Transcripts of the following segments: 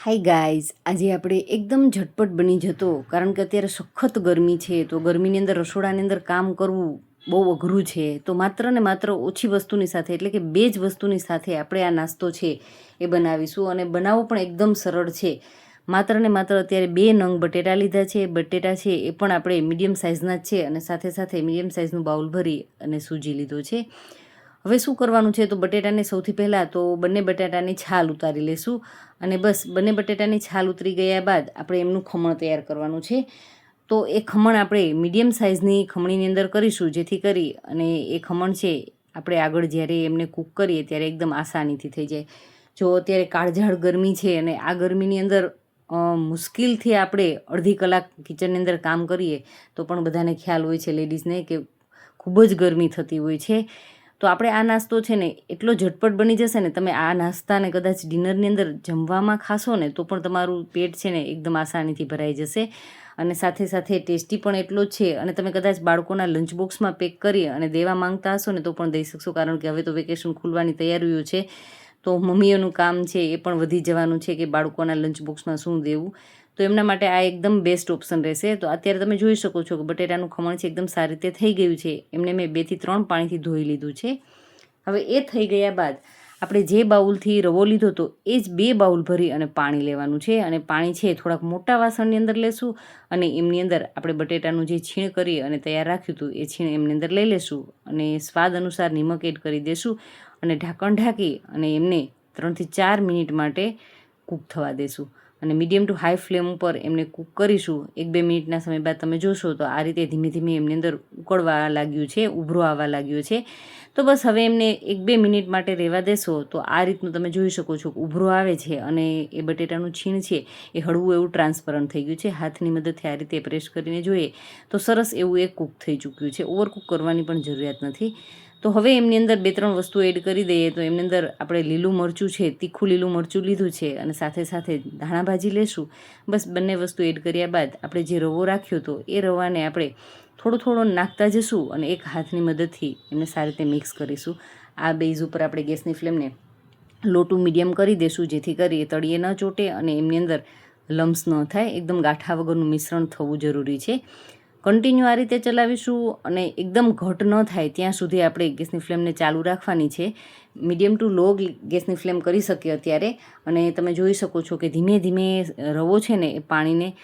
Hi guys, આજે આપણે એકદમ ઝટપટ બની જતો, કારણ કે અત્યારે સખત ગરમી છે, તો ગરમીની અંદર રસોડાની અંદર કામ કરવું બહુ અઘરું છે. તો માત્ર ને માત્ર ઓછી વસ્તુની સાથે, એટલે કે 2 જ વસ્તુની સાથે આપણે આ નાસ્તો છે એ બનાવીશું, અને બનાવવો પણ એકદમ સરળ છે. માત્ર ને માત્ર અત્યારે 2 નંગ બટેટા લીધા છે. બટેટા છે એ પણ આપણે મીડિયમ સાઇઝના જ છે, અને સાથે સાથે મીડિયમ સાઇઝનું બાઉલ ભરી અને સૂજી લીધો છે. હવે શું કરવાનું છે, તો બટેટાને સૌથી પહેલાં તો બંને બટાટાની છાલ ઉતારી લેશું, અને બસ બંને બટેટાની છાલ ઉતરી ગયા બાદ આપણે એમનું ખમણ તૈયાર કરવાનું છે. તો એ ખમણ આપણે મીડિયમ સાઇઝની ખમણીની અંદર કરીશું, જેથી કરી અને એ ખમણ છે આપણે આગળ જ્યારે એમને કૂક કરીએ ત્યારે એકદમ આસાનીથી થઈ જાય. જો અત્યારે કાળઝાળ ગરમી છે અને આ ગરમીની અંદર મુશ્કેલથી આપણે અડધી કલાક કિચનની અંદર કામ કરીએ તો પણ બધાને ખ્યાલ હોય છે લેડીઝને કે ખૂબ જ ગરમી થતી હોય છે. તો આપણે આ નાસ્તો છે ને એટલો ઝટપટ બની જશે ને, તમે આ નાસ્તાને કદાચ ડિનરની અંદર જમવામાં ખાશો ને તો પણ તમારું પેટ છે ને એકદમ આસાનીથી ભરાઈ જશે, અને સાથે સાથે ટેસ્ટી પણ એટલો જ છે. અને તમે કદાચ બાળકોના લંચ બોક્સમાં પેક કરી અને દેવા માંગતા હશો ને તો પણ દઈ શકશો, કારણ કે હવે તો વેકેશન ખુલવાની તૈયારીઓ છે, તો મમ્મીઓનું કામ છે એ પણ વધી જવાનું છે કે બાળકોના લંચ બોક્સમાં શું દેવું. તો એમના માટે આ એકદમ બેસ્ટ ઓપ્શન રહેશે. તો અત્યારે તમે જોઈ શકો છો કે બટેટાનું ખમણ છે એકદમ સારી રીતે થઈ ગયું છે. એમને મેં 2 થી 3 પાણીથી ધોઈ લીધું છે. હવે એ થઈ ગયા બાદ આપણે જે બાઉલથી રવો લીધો હતો એ જ 2 બાઉલ ભરી અને પાણી લેવાનું છે, અને પાણી છે થોડાક મોટા વાસણની અંદર લેશું, અને એમની અંદર આપણે બટેટાનું જે છીણ કરી અને તૈયાર રાખ્યું હતું એ છીણ એમની અંદર લઈ લેશું, અને સ્વાદ અનુસાર નિમક એડ કરી દેશું, અને ઢાંકણ ઢાંકી અને એમને 3 થી 4 મિનિટ માટે કૂક થવા દેશું, અને મીડિયમ ટુ હાઈ ફ્લેમ ઉપર એમને કૂક કરીશું. 1-2 મિનિટના સમય બાદ તમે જોશો તો આ રીતે ધીમે ધીમે એમની અંદર ઉકળવા લાગ્યું છે, ઉભરો આવવા લાગ્યો છે. તો બસ હવે એમને 1-2 મિનિટ માટે રહેવા દેશો. તો આ રીતનું તમે જોઈ શકો છો ઉભરો આવે છે, અને એ બટેટાનું છીણ છે એ હળવું એવું ટ્રાન્સપરન્ટ થઈ ગયું છે. હાથની મદદથી આ રીતે પ્રેસ કરીને જોઈએ તો સરસ એવું એ કૂક થઈ ચૂક્યું છે. ઓવરકૂક કરવાની પણ જરૂરિયાત નથી. તો હવે એમની અંદર 2-3 વસ્તુ એડ કરી દઈએ. તો એમની અંદર આપણે લીલું મરચું છે, તીખું લીલું મરચું લીધું છે, અને સાથે સાથે ધાણા ભાજી લેશું. બસ બંને વસ્તુ એડ કર્યા બાદ આપણે જે રવો રાખ્યો હતો એ રવાને આપણે થોડો થોડો નાખતા જશું, અને એક હાથની મદદથી એમને સારી રીતે મિક્સ કરીશું. આ બેઝ ઉપર આપણે ગેસની ફ્લેમને લો ટુ મીડિયમ કરી દઈશું, જેથી કરી તળીએ ન ચોટે અને એમની અંદર લમ્સ ન થાય. એકદમ ગાંઠા વગરનું મિશ્રણ થવું જરૂરી છે. કન્ટિન્યુ આ રીતે ચલાવીશું, અને એકદમ ઘટ ન થાય ત્યાં સુધી આપણે ગેસની ફ્લેમને ચાલુ રાખવાની છે. મીડિયમ ટુ લો ગેસની ફ્લેમ કરી શકીએ અત્યારે, અને તમે જોઈ શકો છો કે ધીમે ધીમે રવો છે ને એ પાણીને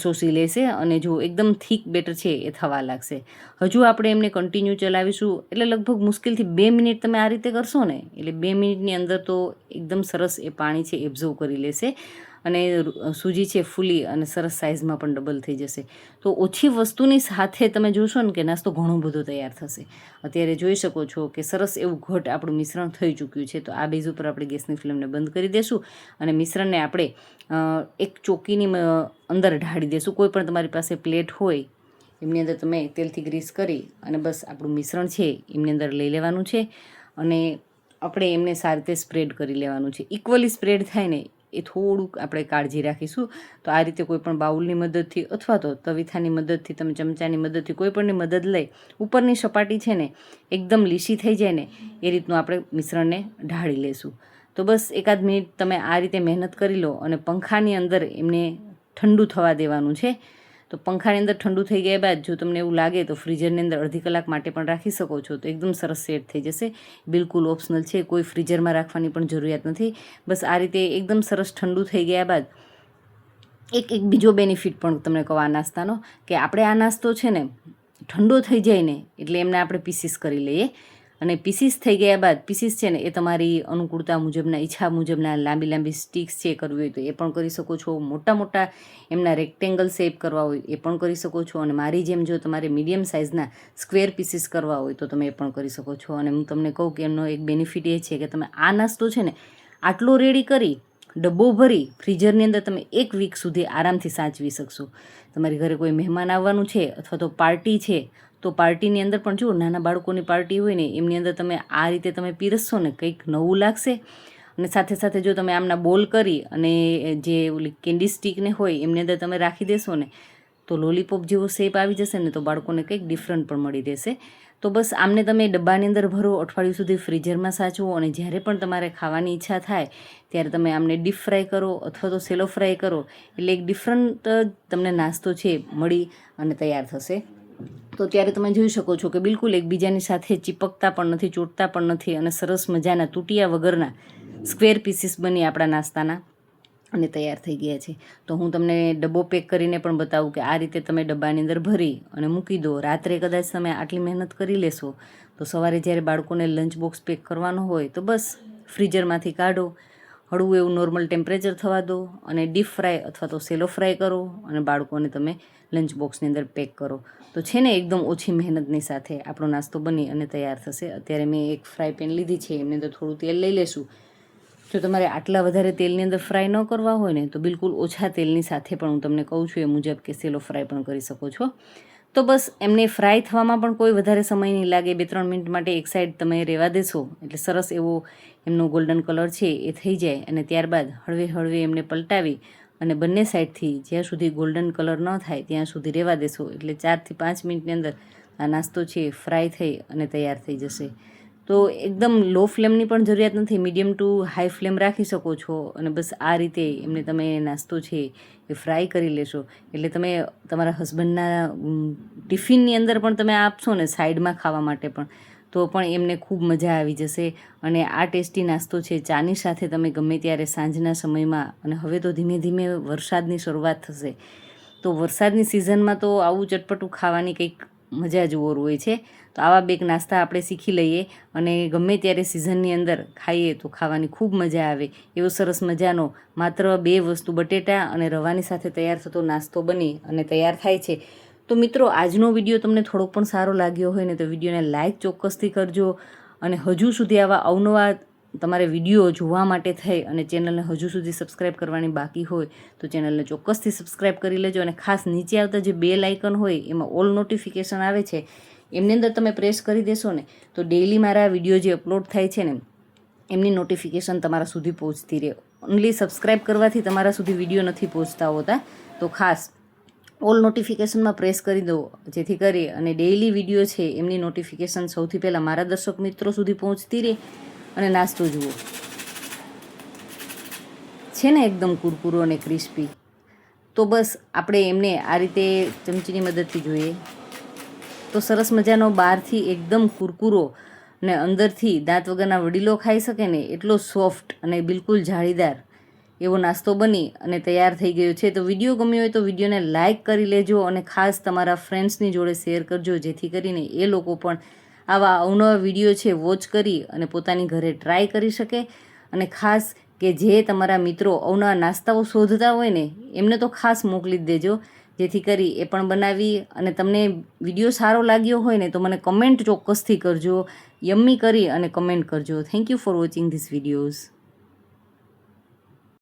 શોષી લેશે, અને જો એકદમ થીક બેટર છે એ થવા લાગશે. હજુ આપણે એમને કન્ટિન્યુ ચલાવીશું, એટલે લગભગ મુશ્કેલથી 2 મિનિટ તમે આ રીતે કરશો ને, એટલે 2 મિનિટની અંદર તો એકદમ સરસ એ પાણી છે એબ્ઝોર્વ કરી લેશે, અને સૂજી છે ફૂલી અને સરસ સાઇઝમાં પણ ડબલ થઈ જશે. તો ઓછી વસ્તુની સાથે તમે જોશો ને કે નાસ્તો ઘણો બધો તૈયાર થશે. અત્યારે જોઈ શકો છો કે સરસ એવું ઘટ આપણું મિશ્રણ થઈ ચૂક્યું છે. તો આ બેઝ ઉપર આપણે ગેસની ફ્લેમને બંધ કરી દઈશું, અને મિશ્રણને આપણે એક ચોકીની અંદર ઢાળી દઈશું. કોઈ પણ તમારી પાસે પ્લેટ હોય એમની અંદર તમે તેલથી ગ્રીસ કરી અને બસ આપણું મિશ્રણ છે એમની અંદર લઈ લેવાનું છે, અને આપણે એમને સારી રીતે સ્પ્રેડ કરી લેવાનું છે. ઇક્વલી સ્પ્રેડ થાય ને એ થોડુંક આપણે કાળજી રાખીશું. તો આ રીતે કોઈ પણ બાઉલની મદદથી અથવા તો તવીથાની મદદથી, તમે ચમચાની મદદથી કોઈ પણની મદદ લઈ ઉપરની સપાટી છે ને એકદમ લીસી થઈ જાય ને એ રીતનું આપણે મિશ્રણને ઢાળી લેશું. તો બસ 1-8 મિનિટ તમે આ રીતે મહેનત કરી લો, અને પંખાની અંદર એમને ઠંડુ થવા દેવાનું છે. તો પંખાની અંદર ઠંડુ થઈ ગયા બાદ જો તમને એવું લાગે તો ફ્રીઝરની અંદર અડધી કલાક માટે પણ રાખી શકો છો, તો એકદમ સરસ સેટ થઈ જશે. બિલકુલ ઓપ્શનલ છે, કોઈ ફ્રીઝરમાં રાખવાની પણ જરૂરિયાત નથી. બસ આ રીતે એકદમ સરસ ઠંડુ થઈ ગયા બાદ એક બીજો બેનિફિટ પણ તમને કહું આ નાસ્તાનો, કે આપણે આ નાસ્તો છે ને ઠંડો થઈ જાય ને એટલે એમને આપણે પીસીસ કરી લઈએ, અને પીસીસ થઈ ગયા બાદ પીસીસ છે ને એ તમારી અનુકૂળતા મુજબના, ઈચ્છા મુજબના લાંબી લાંબી સ્ટિક્સ છે કરવી હોય તો એ પણ કરી શકો છો. મોટા મોટા એમના રેક્ટેંગલ શેપ કરવા હોય એ પણ કરી શકો છો, અને મારી જેમ જો તમારે મીડિયમ સાઇઝના સ્ક્વેર પીસીસ કરવા હોય તો તમે એ પણ કરી શકો છો. અને હું તમને કહું કે એમનો એક બેનિફિટ એ છે કે તમે આ નાસ્તો છે ને આટલો રેડી કરી ડબ્બો ભરી ફ્રીઝરની અંદર તમે 1 વીક સુધી આરામથી સાચવી શકશો. તમારી ઘરે કોઈ મહેમાન આવવાનું છે અથવા તો પાર્ટી છે, તો પાર્ટીની અંદર પણ જો નાના બાળકોની પાર્ટી હોય ને એમની અંદર તમે આ રીતે તમે પીરસશો ને કંઈક નવું લાગશે. અને સાથે સાથે જો તમે આમના બોલ કરી અને જે ઓલી કેન્ડી સ્ટિકને હોય એમની અંદર તમે રાખી દેશો ને તો લોલીપોપ જેવો શેપ આવી જશે ને, તો બાળકોને કંઈક ડિફરન્ટ પણ મળી રહેશે. તો બસ આમને તમે ડબ્બાની અંદર ભરો, અઠવાડિયું સુધી ફ્રીઝરમાં સાચવો અને જ્યારે પણ તમારે ખાવાની ઈચ્છા થાય ત્યારે તમે આમને ડીપ ફ્રાય કરો અથવા તો સેલો ફ્રાય કરો, એટલે એક ડિફરન્ટ તમને નાસ્તો છે મળી અને તૈયાર થશે. તો ત્યારે તમે જોઈ શકો છો કે બિલકુલ એકબીજાની સાથે ચીપકતા પણ નથી, ચોટતા પણ નથી અને સરસ મજાના તૂટિયા વગરના સ્ક્વેર પીસીસ બની આપણા નાસ્તાના અને તૈયાર થઈ ગયા છે. તો હું તમને ડબ્બો પેક કરીને પણ બતાવું કે આ રીતે તમે ડબ્બાની અંદર ભરી અને મૂકી દો. રાત્રે કદાચ તમે આટલી મહેનત કરી લેશો તો સવારે જ્યારે બાળકોને લંચ બોક્સ પેક કરવાનો હોય તો બસ ફ્રીઝરમાંથી કાઢો, હળવું એવું નોર્મલ ટેમ્પરેચર થવા દો અને ડીપ ફ્રાય અથવા તો સેલો ફ્રાય કરો અને બાળકોને તમે લંચ બોક્સની અંદર પેક કરો. તો છે ને એકદમ ઓછી મહેનતની સાથે આપણો નાસ્તો બની અને તૈયાર થશે. અત્યારે મેં એક ફ્રાય પેન લીધી છે, એમની અંદર થોડું તેલ લઈ લેશું. જો તમારે આટલા વધારે તેલની અંદર ફ્રાય ન કરવા હોય ને તો બિલકુલ ઓછા તેલની સાથે પણ હું તમને કહું છું એ મુજબ કે સેલો ફ્રાય પણ કરી શકો છો. તો બસ એમને ફ્રાય થવામાં પણ કોઈ વધારે સમય નહીં લાગે. 2-3 મિનિટ માટે એક સાઈડ તમે રહેવા દેશો એટલે સરસ એવો એમનો ગોલ્ડન કલર છે એ થઈ જાય અને ત્યારબાદ હળવે હળવે એમને પલટાવી અને બંને સાઈડથી જ્યાં સુધી ગોલ્ડન કલર ન થાય ત્યાં સુધી રહેવા દેશો એટલે 4થી 5 મિનિટની અંદર આ નાસ્તો છે ફ્રાય થઈ અને તૈયાર થઈ જશે. તો એકદમ લો ફ્લેમની પણ જરૂરિયાત નથી, મીડિયમ ટુ હાઈ ફ્લેમ રાખી શકો છો અને બસ આ રીતે એમને તમે નાસ્તો છે એ ફ્રાય કરી લેશો એટલે તમે તમારા હસબન્ડના ટિફિનની અંદર પણ તમે આપશો ને સાઈડમાં ખાવા માટે પણ તો પણ એમને ખૂબ મજા આવી જશે. અને આ ટેસ્ટી નાસ્તો છે ચાની સાથે તમે ગમે ત્યારે સાંજના સમયમાં, અને હવે તો ધીમે ધીમે વરસાદની શરૂઆત થશે તો વરસાદની સિઝનમાં તો આવું ચટપટું ખાવાની કંઈક મજા જ ઓર હોય છે. તો આવા બે નાસ્તા આપણે શીખી લઈએ અને ગમે ત્યારે સિઝનની અંદર ખાઈએ તો ખાવાની ખૂબ મજા આવે એવો સરસ મજાનો માત્ર 2 વસ્તુ બટેટા અને રવાની સાથે તૈયાર થતો નાસ્તો બની અને તૈયાર થાય છે. તો મિત્રો આજનો વિડીયો તમને થોડોક પણ સારો લાગ્યો હોય ને તો વિડીયોને લાઇક ચોક્કસથી કરજો અને હજુ સુધી આવા અવનવા તમારે વિડીયો જોવા માટે થઈ અને ચેનલને હજુ સુધી સબસ્ક્રાઈબ કરવાની બાકી હોય તો ચેનલને ચોક્કસથી સબસ્ક્રાઈબ કરી લેજો અને ખાસ નીચે આવતા જે બેલ આઇકન હોય એમાં ઓલ નોટિફિકેશન આવે છે એમની અંદર તમે પ્રેસ કરી દેશો ને તો ડેઈલી મારા વિડીયો જે અપલોડ થાય છે ને એમની નોટિફિકેશન તમારા સુધી પહોંચતી રહે. ઓનલી સબસ્ક્રાઈબ કરવાથી તમારા સુધી વિડીયો નથી પહોંચતા હોતા, તો ખાસ ઓલ નોટિફિકેશનમાં પ્રેસ કરી દો જેથી કરી અને ડેઈલી વિડીયો છે એમની નોટિફિકેશન સૌથી પહેલાં મારા દર્શક મિત્રો સુધી પહોંચતી રહે. અને નાસ્તો જુઓ છે ને એકદમ કુરકુરો અને ક્રિસ્પી. તો બસ આપણે એમને આ રીતે ચમચીની મદદથી જોઈએ તો સરસ મજાનો બહારથી એકદમ કુરકુરો ને અંદરથી દાંત વગરના વડીલો ખાઈ શકે ને એટલો સોફ્ટ અને બિલકુલ જાળીદાર એવો નાસ્તો બની અને તૈયાર થઈ ગયો છે. તો વિડીયો ગમ્યો હોય તો વિડીયોને લાઇક કરી લેજો અને ખાસ તમારા ફ્રેન્ડ્સની જોડે શેર કરજો જેથી કરીને એ લોકો પણ આવા અવનવા વિડીયો છે વોચ કરી અને પોતાની ઘરે ટ્રાય કરી શકે. અને ખાસ કે જે તમારા મિત્રો અવનવા નાસ્તાઓ શોધતા હોય ને એમને તો ખાસ મોકલી જ દેજો જેથી કરી એ પણ બનાવી. અને તમને વિડીયો સારો લાગ્યો હોય ને તો મને કમેન્ટ ચોક્કસથી કરજો, યમ્મી કરી અને કમેન્ટ કરજો. Thank you for watching this videos.